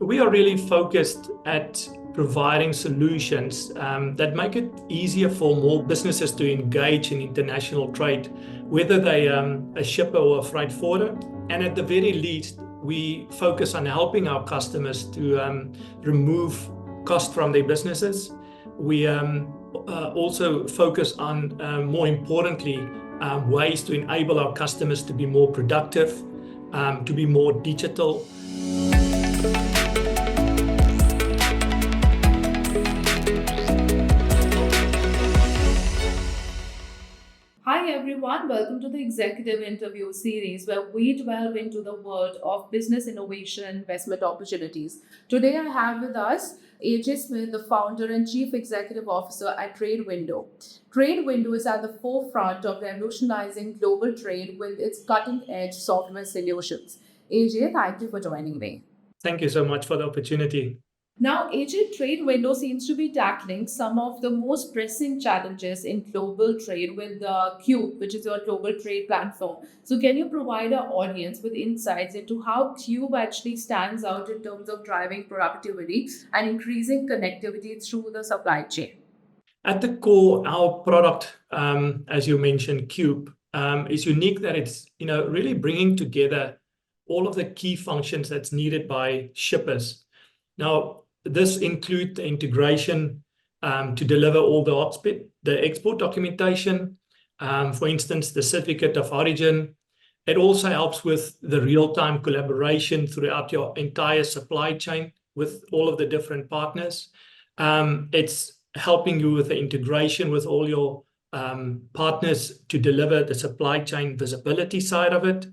We are really focused at providing solutions that make it easier for more businesses to engage in international trade, whether they a shipper or a freight forwarder. And at the very least, we focus on helping our customers to remove cost from their businesses. We also focus on, more importantly, ways to enable our customers to be more productive, to be more digital. Hi everyone, welcome to the executive interview series where we delve into the world of business innovation and investment opportunities. Today I have with us AJ Smith, the founder and chief executive officer at TradeWindow. TradeWindow is at the forefront of revolutionizing global trade with its cutting-edge software solutions. AJ, thank you for joining me. Thank you so much for the opportunity. Now, AJ, TradeWindow seems to be tackling some of the most pressing challenges in global trade with Cube, which is your global trade platform. So, can you provide our audience with insights into how Cube actually stands out in terms of driving productivity and increasing connectivity through the supply chain? At the core, our product, as you mentioned, Cube, is unique that it's really bringing together all of the key functions that's needed by shippers. Now, this includes the integration to deliver all the export documentation, for instance, the certificate of origin. It also helps with the real-time collaboration throughout your entire supply chain with all of the different partners. It's helping you with the integration with all your partners to deliver the supply chain visibility side of it.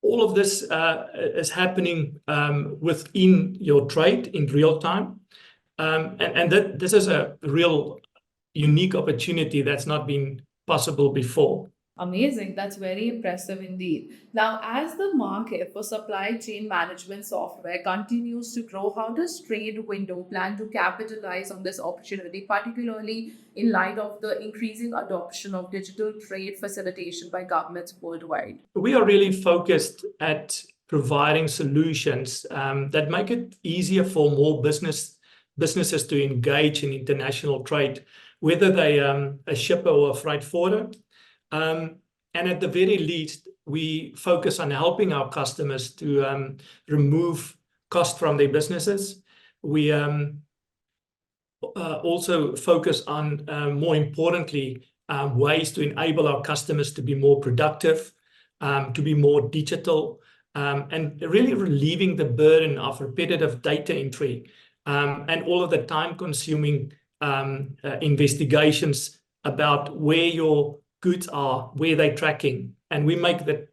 All of this is happening within your trade in real time. This is a real unique opportunity that's not been possible before. Amazing. That's very impressive indeed. Now, as the market for supply chain management software continues to grow, how does TradeWindow plan to capitalize on this opportunity, particularly in light of the increasing adoption of digital trade facilitation by governments worldwide? We are really focused at providing solutions that make it easier for more businesses to engage in international trade, whether they a shipper or a freight forwarder. And at the very least, we focus on helping our customers to remove cost from their businesses. We also focus on, more importantly, ways to enable our customers to be more productive, to be more digital, and really relieving the burden of repetitive data entry and all of the time-consuming investigations about where your goods are, where they're tracking, and we make that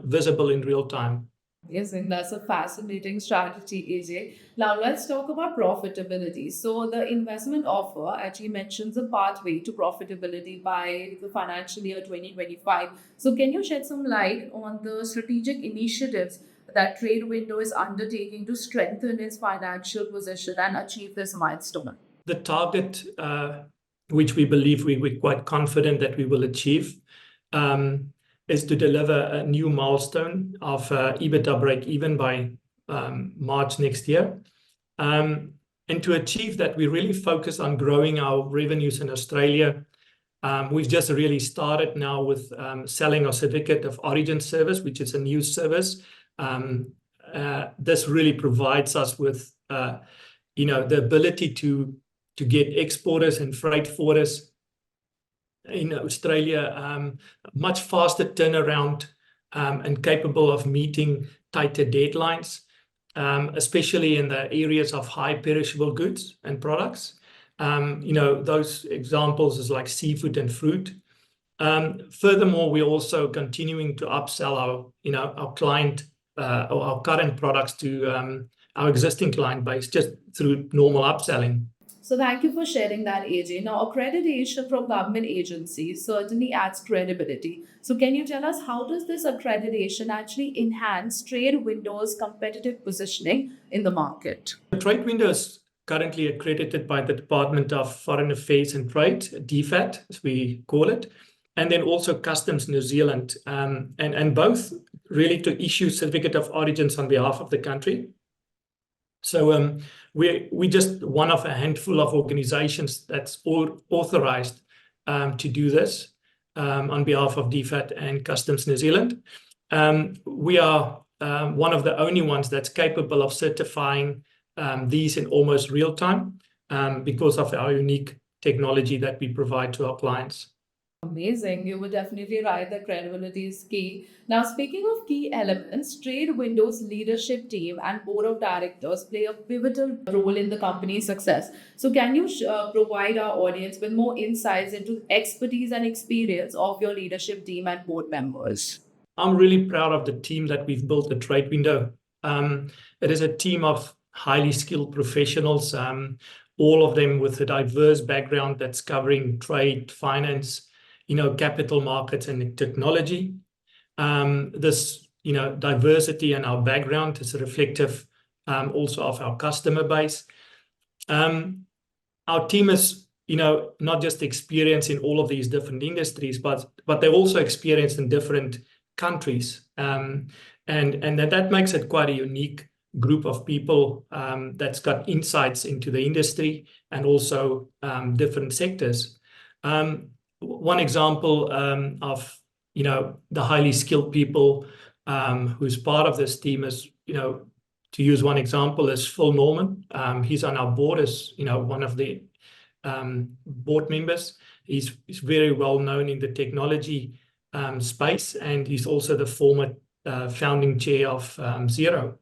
visible in real time. Yes, and that's a fascinating strategy, AJ. Now let's talk about profitability. So the investment offer actually mentions a pathway to profitability by the financial year 2025. So can you shed some light on the strategic initiatives that TradeWindow is undertaking to strengthen its financial position and achieve this milestone? The target, which we believe we're quite confident that we will achieve, is to deliver a new milestone of EBITDA break even by March next year. And to achieve that, we really focus on growing our revenues in Australia. We've just really started now with selling our certificate of origin service, which is a new service. This really provides us with the ability to get exporters and freight forwarders in Australia much faster turnaround and capable of meeting tighter deadlines, especially in the areas of high perishable goods and products. Those examples is like seafood and fruit. Furthermore, we're also continuing to upsell our client or our current products to our existing client base just through normal upselling. So thank you for sharing that, AJ. Now, accreditation from government agencies certainly adds credibility. So can you tell us how does this accreditation actually enhance TradeWindow's competitive positioning in the market? TradeWindow is currently accredited by the Department of Foreign Affairs and Trade, DFAT, as we call it, and then also Customs New Zealand, and both really to issue certificate of origins on behalf of the country. So we just one of a handful of organizations that's authorized to do this on behalf of DFAT and Customs New Zealand. We are one of the only ones that's capable of certifying these in almost real time because of our unique technology that we provide to our clients. Amazing. You were definitely right that credibility is key. Now, speaking of key elements, TradeWindow's leadership team and board of directors play a pivotal role in the company's success. So, can you provide our audience with more insights into expertise and experience of your leadership team and board members? I'm really proud of the team that we've built at TradeWindow. It is a team of highly skilled professionals, all of them with a diverse background that's covering trade, finance, capital markets and technology. This, diversity in our background is reflective also of our customer base. Our team is, not just experienced in all of these different industries, but they're also experienced in different countries. And that makes it quite a unique group of people that's got insights into the industry and also different sectors. One example of the highly skilled people who's part of this team is, to use one example, is Phil Norman. He's on our board as one of the board members. He's very well known in the technology space, and he's also the former founding chair of Xero.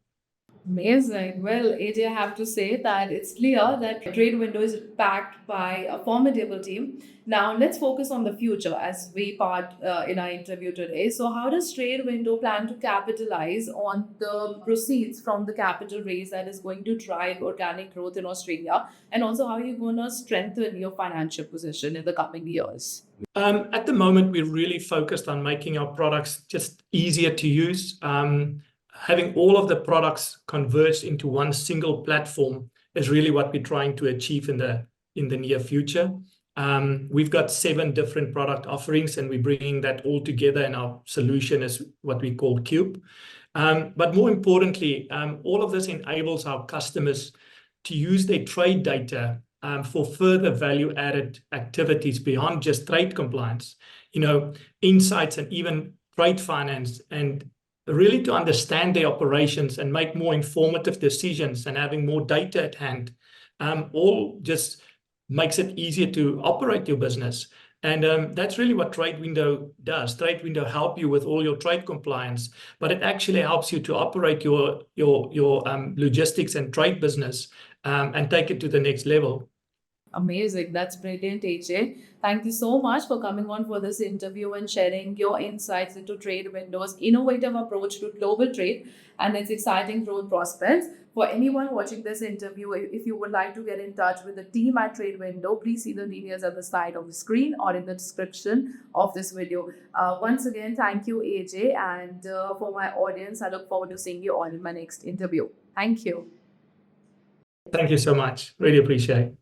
Amazing. Well, AJ, I have to say that it's clear that TradeWindow is backed by a formidable team. Now, let's focus on the future as we part in our interview today. So, how does TradeWindow plan to capitalize on the proceeds from the capital raise that is going to drive organic growth in Australia? And also, how are you going to strengthen your financial position in the coming years? At the moment, we're really focused on making our products just easier to use. Having all of the products converged into one single platform is really what we're trying to achieve in the near future. We've got 7 different product offerings, and we're bringing that all together in our solution as what we call Cube. But more importantly, all of this enables our customers to use their trade data for further value-added activities beyond just trade compliance, insights and even trade finance, and really to understand their operations and make more informative decisions and having more data at hand, all just makes it easier to operate your business. And that's really what TradeWindow does. TradeWindow help you with all your trade compliance, but it actually helps you to operate your logistics and trade business and take it to the next level. Amazing. That's brilliant, AJ. Thank you so much for coming on for this interview and sharing your insights into TradeWindow's innovative approach to global trade and its exciting growth prospects. For anyone watching this interview, if you would like to get in touch with the team at TradeWindow, please see the details at the side of the screen or in the description of this video. Once again, thank you, AJ. And for my audience, I look forward to seeing you all in my next interview. Thank you. Thank you so much. Really appreciate it.